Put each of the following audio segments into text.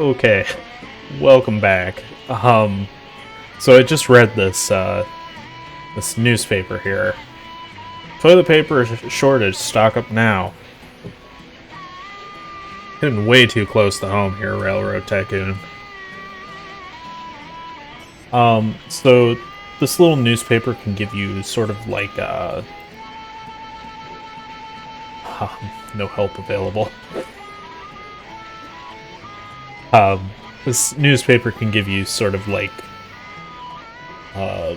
Okay, welcome back. So I just read this newspaper here. Toilet paper shortage, stock up now. Getting way too close to home here, Railroad Tycoon. So this little newspaper can give you sort of like no help available. This newspaper can give you sort of like a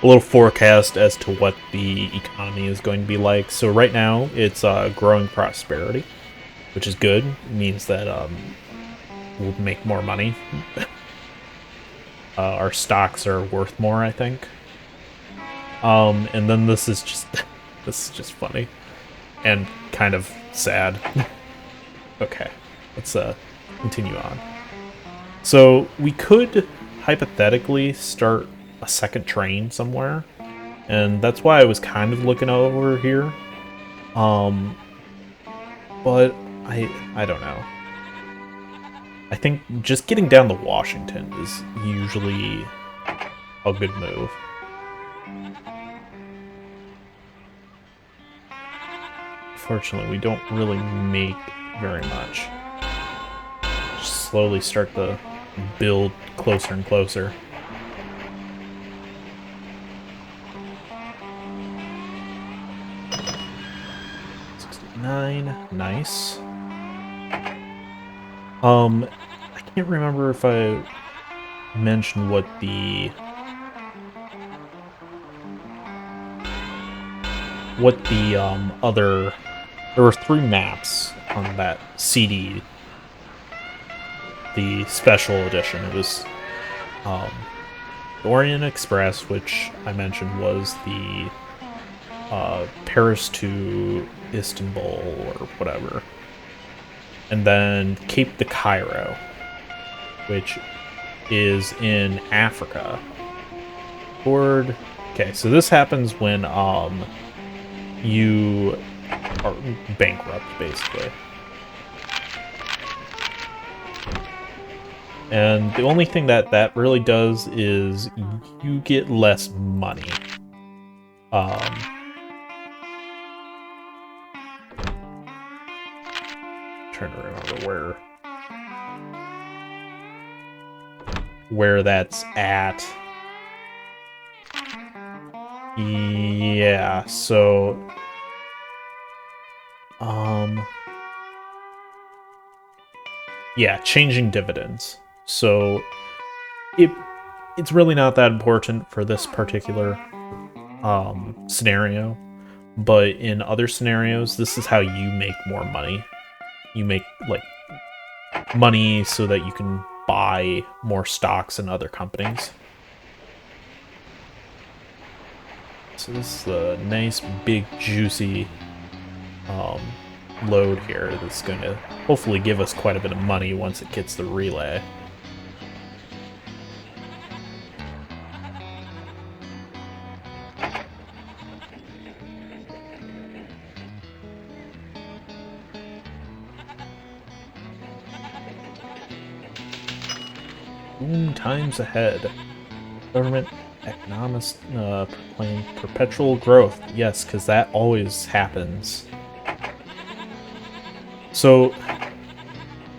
little forecast as to what the economy is going to be like. So right now, it's growing prosperity, which is good. It means that we'll make more money. Our stocks are worth more, I think. And then this is just funny and kind of sad. Okay, let's continue on. So we could hypothetically start a second train somewhere, and that's why I was kind of looking over here. But I don't know. I think just getting down to Washington is usually a good move. Fortunately, we don't really make very much. Just slowly start to build closer and closer. Nice. I can't remember if I mentioned what the other. There were 3 maps on that CD, the special edition. It was the Orient Express, which I mentioned was the Paris to Istanbul or whatever. And then Cape de Cairo, which is in Africa. Okay, so this happens when you are bankrupt, basically. And the only thing that really does is you get less money. Trying to remember where that's at. Yeah, so yeah, changing dividends. So it's really not that important for this particular scenario, but in other scenarios, this is how you make more money. You make like money so that you can buy more stocks in other companies. So this is a nice, big, juicy load here that's going to hopefully give us quite a bit of money once it gets the relay. Times ahead. Government economists proclaim perpetual growth. Yes, because that always happens. So,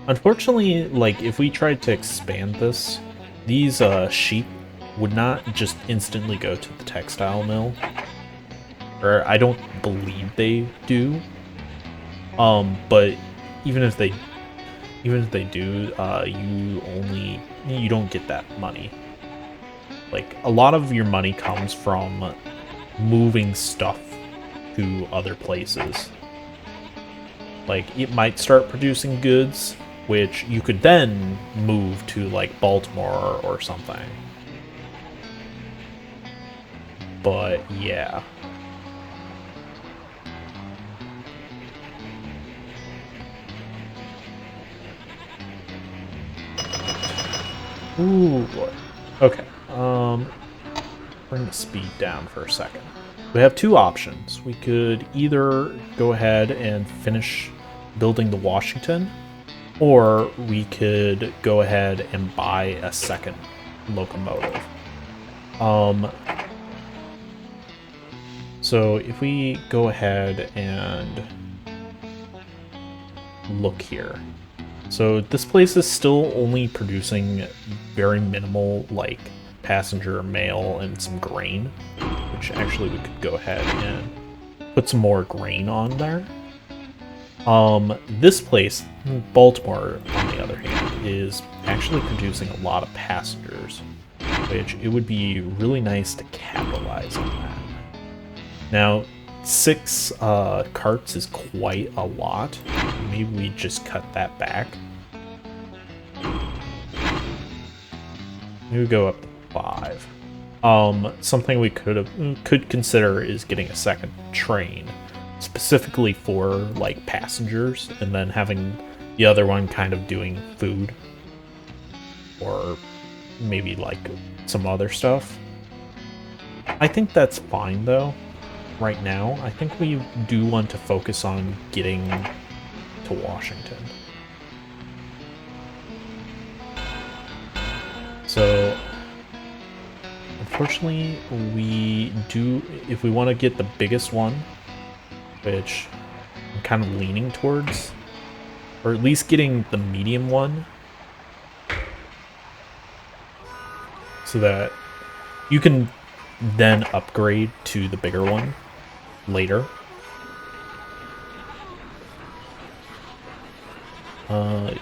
unfortunately, like, if we tried to expand this, these sheep would not just instantly go to the textile mill. Or I don't believe they do. But even if they do, you don't get that money. Like, a lot of your money comes from moving stuff to other places. Like, it might start producing goods, which you could then move to, like, Baltimore or something. But, yeah. Ooh, boy. Okay. Bring the speed down for a second. We have 2 options. We could either go ahead and finish building the Washington, Or we could go ahead and buy a second locomotive. So if we go ahead and look here. So this place is still only producing very minimal, like, passenger mail and some grain, which actually we could go ahead and put some more grain on there. This place, Baltimore, on the other hand, is actually producing a lot of passengers, which it would be really nice to capitalize on that. Now, 6 carts is quite a lot. Maybe we just cut that back. Maybe we go up to 5. Something we could consider is getting a second train, specifically for like passengers, and then having the other one kind of doing food or maybe like some other stuff. I think that's fine though. Right now, I think we do want to focus on getting to Washington. So, unfortunately, if we want to get the biggest one, which I'm kind of leaning towards, or at least getting the medium one, so that you can then upgrade to the bigger one later.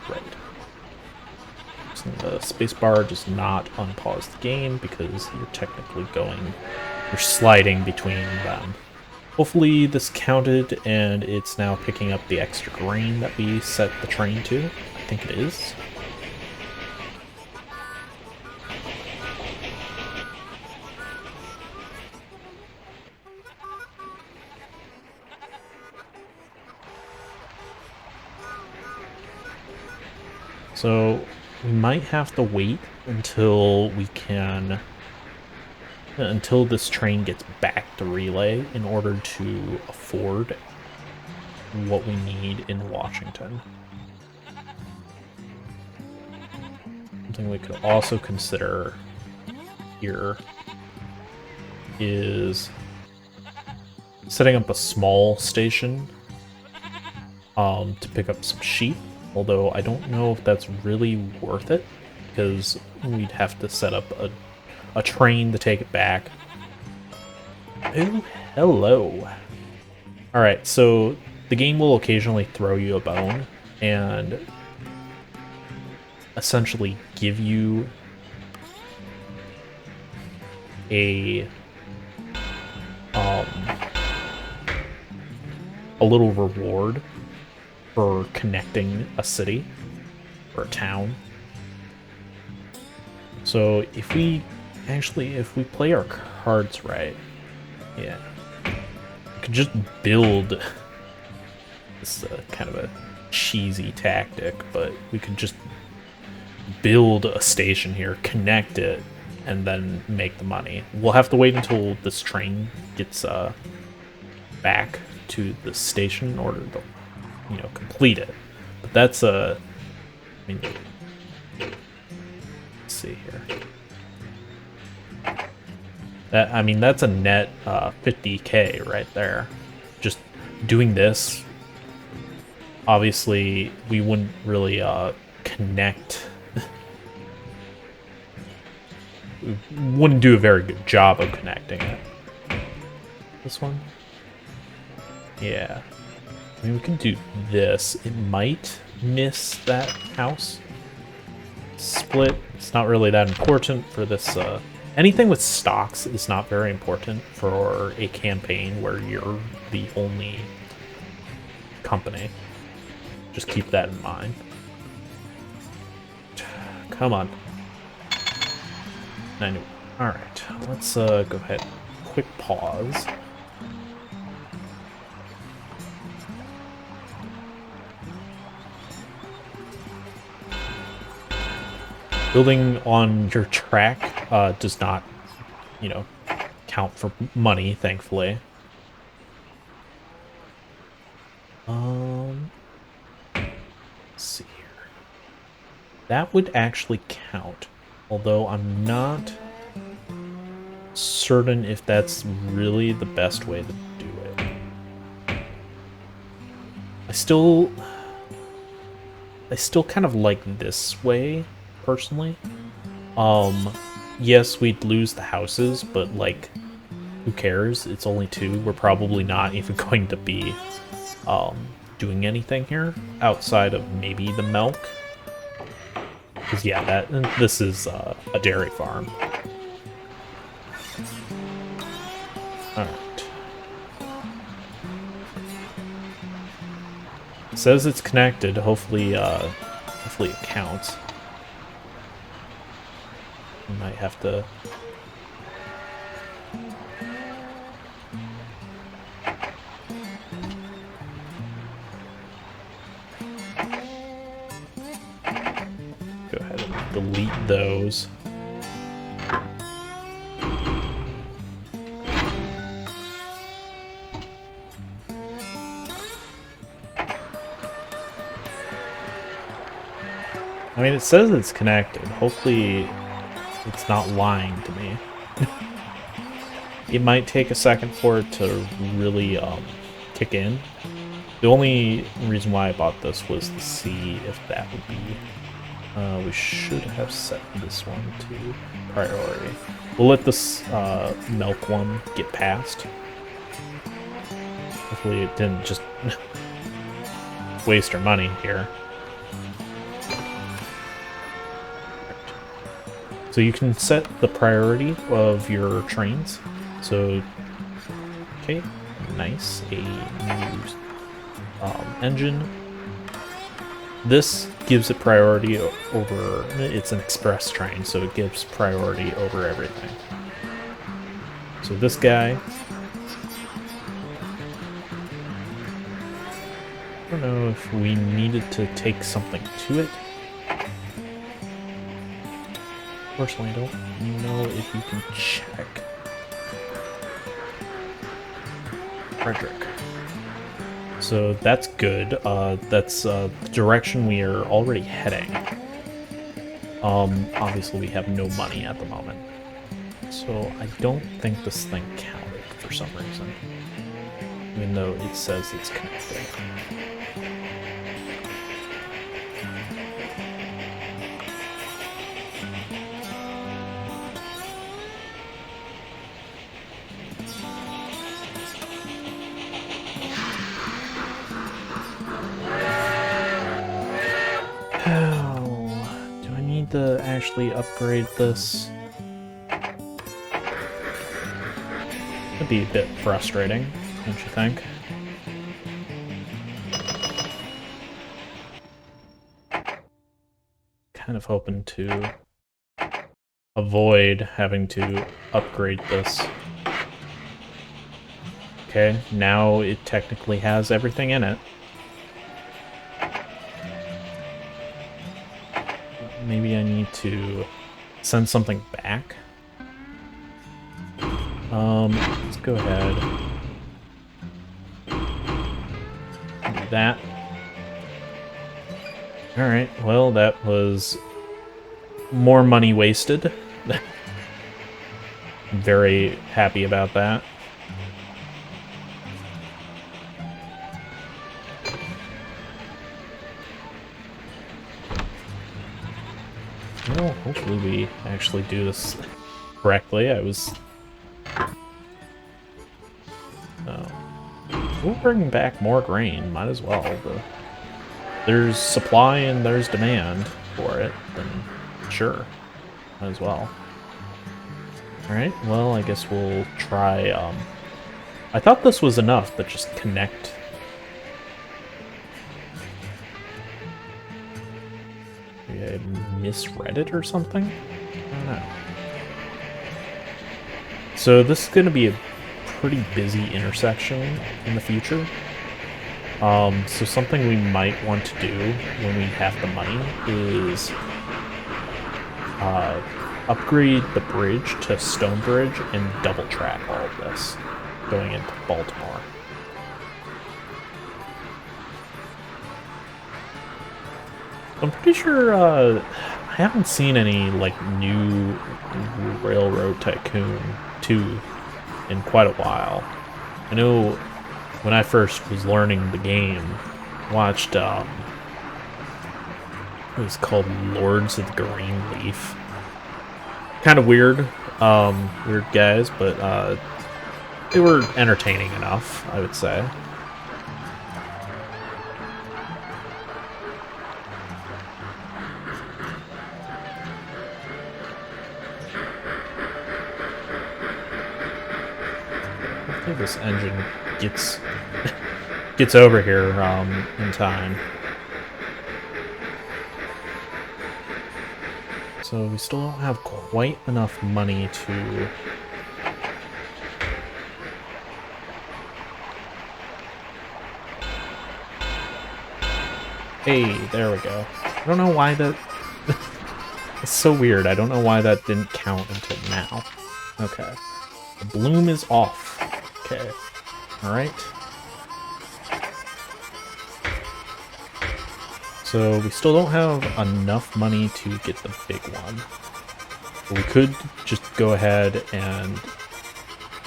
Right. So the spacebar does not unpause the game because you're technically you're sliding between them. Hopefully this counted and it's now picking up the extra grain that we set the train to. I think it is. So we might have to wait until until this train gets back to relay in order to afford what we need in Washington. Something we could also consider here is setting up a small station to pick up some sheep. Although I don't know if that's really worth it, because we'd have to set up a train to take it back. Oh, hello. Alright, so the game will occasionally throw you a bone and essentially give you a little reward for connecting a city or a town. So if we play our cards right, yeah, we could just build this kind of a cheesy tactic, but we could just build a station here, connect it, and then make the money. We'll have to wait until this train gets back to the station in order to, complete it. But that's let's see here. That's a net 50k right there. Just doing this. Obviously, we wouldn't really connect. We wouldn't do a very good job of connecting it. This one? Yeah. We can do this. It might miss that house split. It's not really that important for this. Anything with stocks is not very important for a campaign where you're the only company. Just keep that in mind. Come on. Alright, let's go ahead. Quick pause. Building on your track does not, count for money, thankfully. Let's see here. That would actually count, although I'm not certain if that's really the best way to do it. I still kind of like this way, personally. Yes, we'd lose the houses, but, like, who cares? It's only 2. We're probably not even going to be, doing anything here outside of maybe the milk. Because, yeah, this is, a dairy farm. Alright. It says it's connected. Hopefully it counts. We might have to... go ahead and delete those. I mean, it says it's connected. Hopefully it's not lying to me. It might take a second for it to really kick in. The only reason why I bought this was to see if that would be... we should have set this one to priority. We'll let this milk one get past. Hopefully it didn't just waste our money here. So you can set the priority of your trains. So, okay, nice. A new engine. This gives it priority over... It's an express train, so it gives priority over everything. So this guy... I don't know if we needed to take something to it. Personally, I don't know if you can check. Frederick. So that's good. That's the direction we are already heading. Obviously we have no money at the moment. So I don't think this thing counted for some reason. Even though it says it's connected. Do I need to actually upgrade this? That'd be a bit frustrating, don't you think? Kind of hoping to avoid having to upgrade this. Okay, now it technically has everything in it. Maybe I need to send something back. Let's go ahead. Do that. Alright, well, that was more money wasted. I'm very happy about that. Well, hopefully we actually do this correctly. We're bringing back more grain, might as well. There's supply and there's demand for it, then sure, might as well. Alright, well, I guess we'll try, I thought this was enough, but just connect. Maybe I misread it or something? I don't know. So this is going to be a pretty busy intersection in the future. So something we might want to do when we have the money is upgrade the bridge to Stone Bridge and double track all of this going into Baltimore. I'm pretty sure I haven't seen any like new Railroad Tycoon 2 in quite a while. I know when I first was learning the game, I watched it was called Lords of the Green Leaf. Kind of weird, weird guys, but they were entertaining enough, I would say. Hopefully this engine gets over here in time. So we still don't have quite enough money to... Hey, there we go. I don't know why that... It's so weird. I don't know why that didn't count until now. Okay. The bloom is off. Okay. Alright. So we still don't have enough money to get the big one. But we could just go ahead and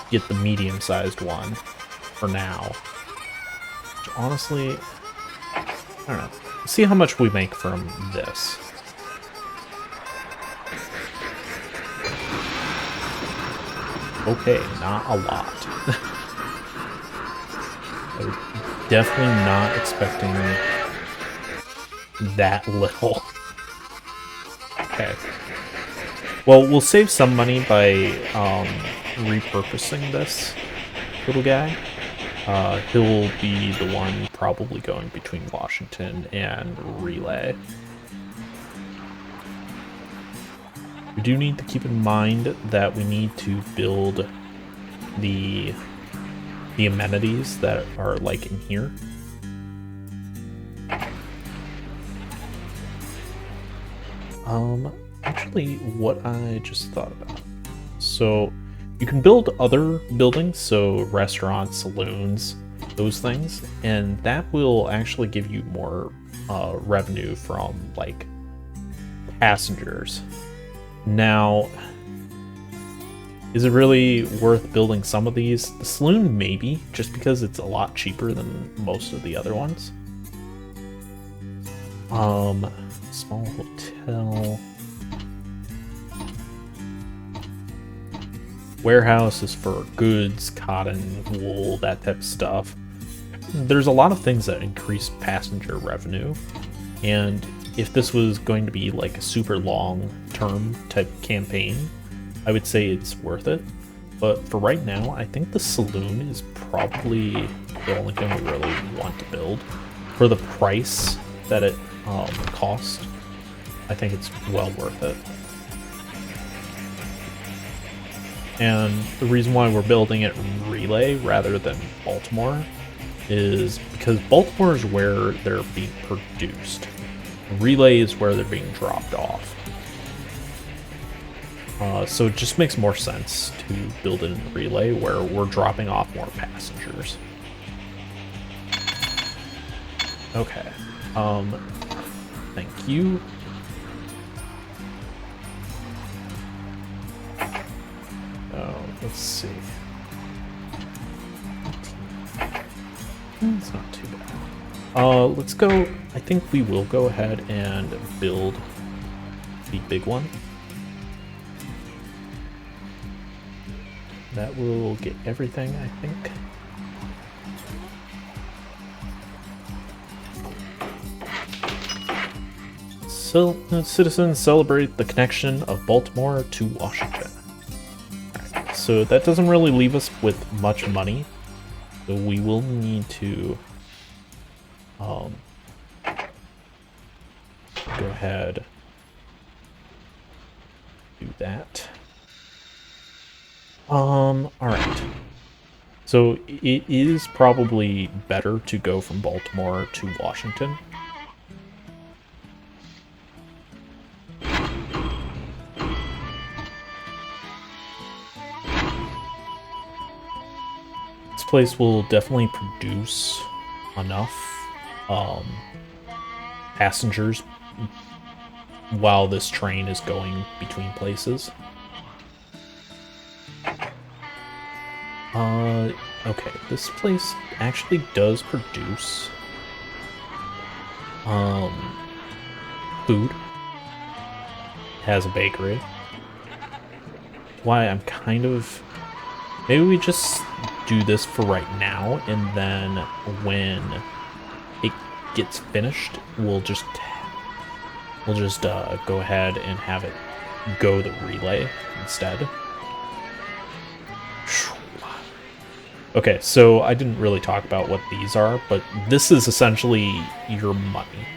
get the medium-sized one for now. Which honestly, I don't know. Let's see how much we make from this. Okay, not a lot. I was definitely not expecting that little. Okay. Well, we'll save some money by repurposing this little guy. He'll be the one probably going between Washington and Relay. We do need to keep in mind that we need to build the amenities that are like in here. Actually, what I just thought about. So you can build other buildings, so restaurants, saloons, those things, and that will actually give you more revenue from like passengers. Now, is it really worth building some of these? The saloon, maybe, just because it's a lot cheaper than most of the other ones. Small hotel. Warehouse is for goods, cotton, wool, that type of stuff. There's a lot of things that increase passenger revenue, and if this was going to be like a super long-term type campaign, I would say it's worth it. But for right now, I think the saloon is probably the only thing we really want to build. For the price that it cost, I think it's well worth it. And the reason why we're building it Relay rather than Baltimore is because Baltimore is where they're being produced. Relay is where they're being dropped off. So it just makes more sense to build it in Relay where we're dropping off more passengers. Okay. Thank you. Let's see. It's not too bad. Let's go. I think we will go ahead and build the big one. That will get everything, I think. So, citizens celebrate the connection of Baltimore to Washington. So that doesn't really leave us with much money, so we will need to go ahead, do that. Alright. So it is probably better to go from Baltimore to Washington. Place will definitely produce enough passengers while this train is going between places. Okay, this place actually does produce food. Has a bakery. Why I'm kind of... Maybe we just do this for right now, and then when it gets finished, we'll just go ahead and have it go the relay instead. Okay, so I didn't really talk about what these are, but this is essentially your money.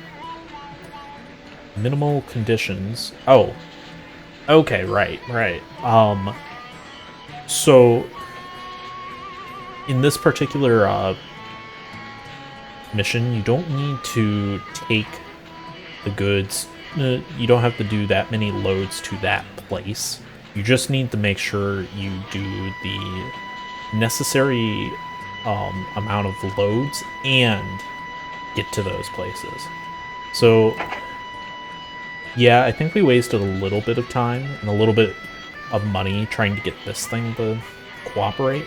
Minimal conditions. Oh. Okay, right. So in this particular mission, you don't need to take the goods. You don't have to do that many loads to that place. You just need to make sure you do the necessary amount of loads and get to those places. So yeah, I think we wasted a little bit of time and a little bit of money trying to get this thing to cooperate.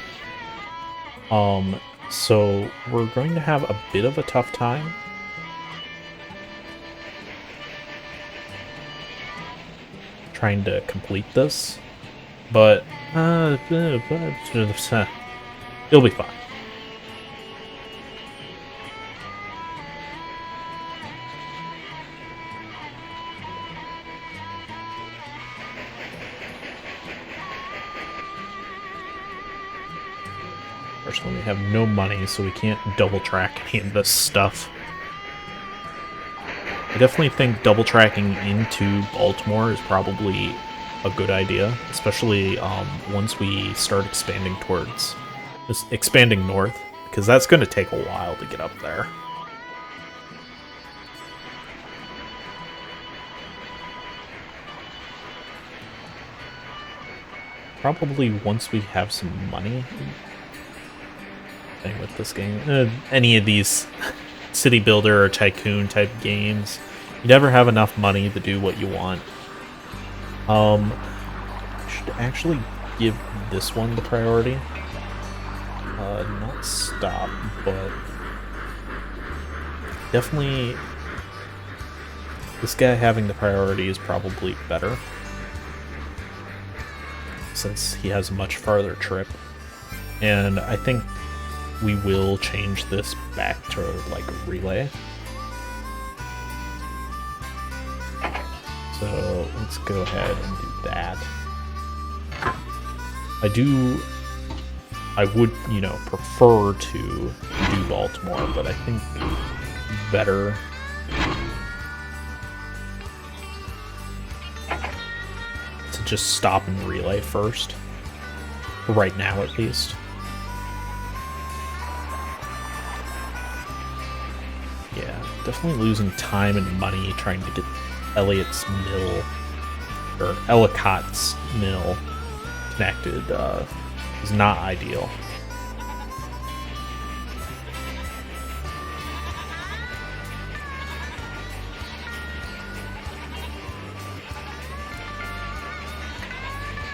So we're going to have a bit of a tough time. Trying to complete this, but it'll be fine. Personally, we have no money, so we can't double track any of this stuff. I definitely think double tracking into Baltimore is probably a good idea, especially once we start expanding north, because that's going to take a while to get up there. Probably once we have some money. Thing with this game, any of these city builder or tycoon type games, you never have enough money to do what you want. Should actually give this one the priority. Not stop, but definitely this guy having the priority is probably better, since he has a much farther trip. And I think we will change this back to like relay. So let's go ahead and do that. I would, prefer to do Baltimore, but I think better to just stop and relay first. Right now, at least. Yeah, definitely losing time and money trying to get Elliot's mill, or Ellicott's mill, connected is not ideal.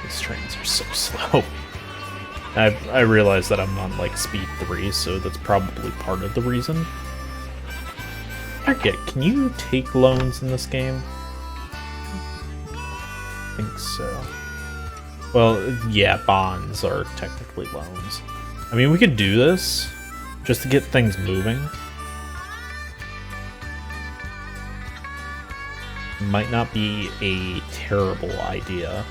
These trains are so slow. I realize that I'm on like speed 3, so that's probably part of the reason. Okay, can you take loans in this game? I think so. Well, yeah, bonds are technically loans. I mean, we could do this just to get things moving. Might not be a terrible idea.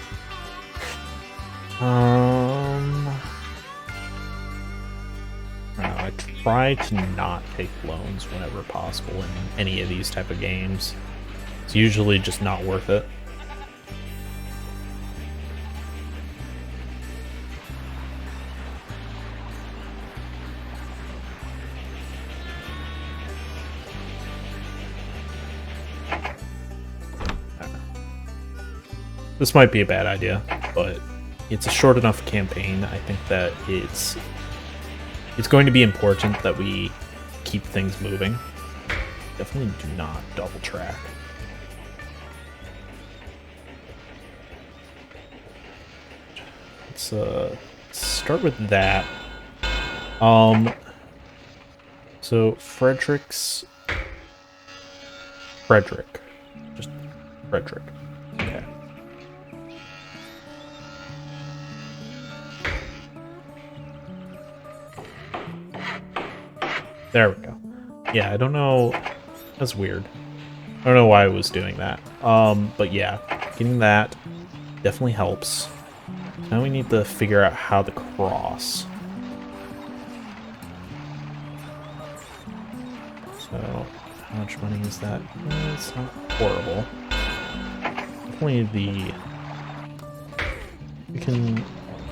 I try to not take loans whenever possible in any of these type of games. It's usually just not worth it. This might be a bad idea, but it's a short enough campaign. I think that it's going to be important that we keep things moving. Definitely do not double track. let's start with that. So Frederick. Just Frederick. Okay. There we go. Yeah, I don't know. That's weird. I don't know why I was doing that. But yeah, getting that definitely helps. Now we need to figure out how to cross. So, how much money is that? It's not horrible. Definitely we can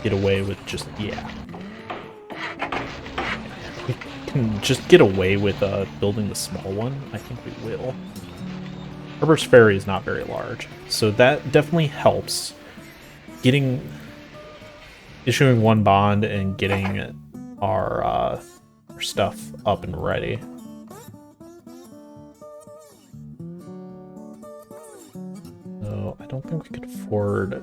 get away with just, yeah. We can just get away with building the small one. I think we will. Harper's Ferry is not very large, so that definitely helps. Issuing one bond and getting our stuff up and ready. So I don't think we could afford.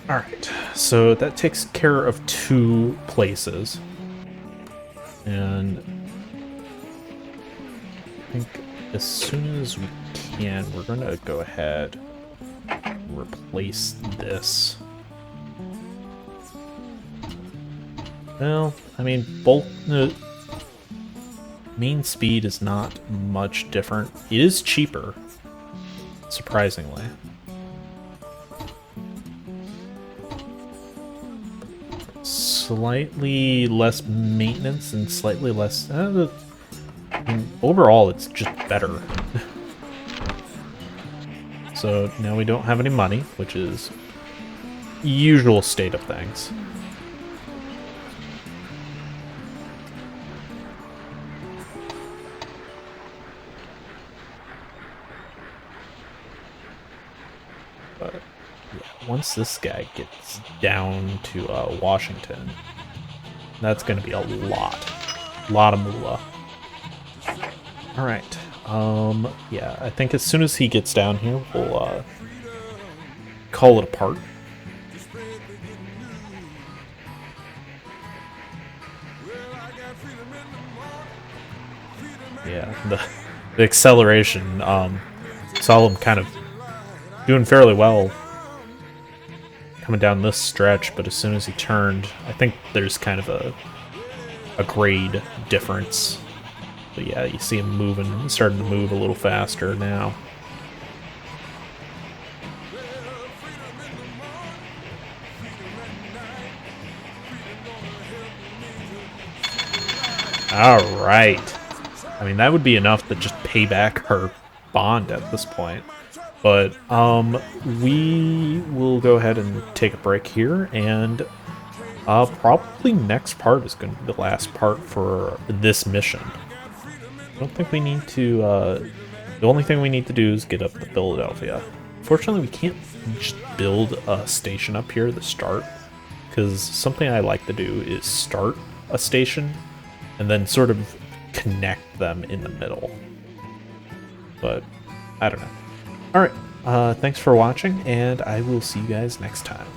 Alright, so that takes care of 2 places. And I think as soon as we can, we're going to go ahead and replace this. Well, I mean, main speed is not much different. It is cheaper, surprisingly. Slightly less maintenance and slightly less... I mean, overall, it's just better. So now we don't have any money, which is usual state of things. But yeah, once this guy gets down to Washington, that's going to be a lot of moolah. All right. Yeah, I think as soon as he gets down here, we'll call it a part. Yeah, the acceleration, saw him kind of doing fairly well coming down this stretch, but as soon as he turned, I think there's kind of a grade difference. But yeah, you see him moving, starting to move a little faster now. Alright. I mean, that would be enough to just pay back her bond at this point. But we will go ahead and take a break here, and probably next part is going to be the last part for this mission. I don't think we need to, the only thing we need to do is get up to Philadelphia. Fortunately, we can't just build a station up here to start, because something I like to do is start a station and then sort of connect them in the middle. But, I don't know. Alright, thanks for watching, and I will see you guys next time.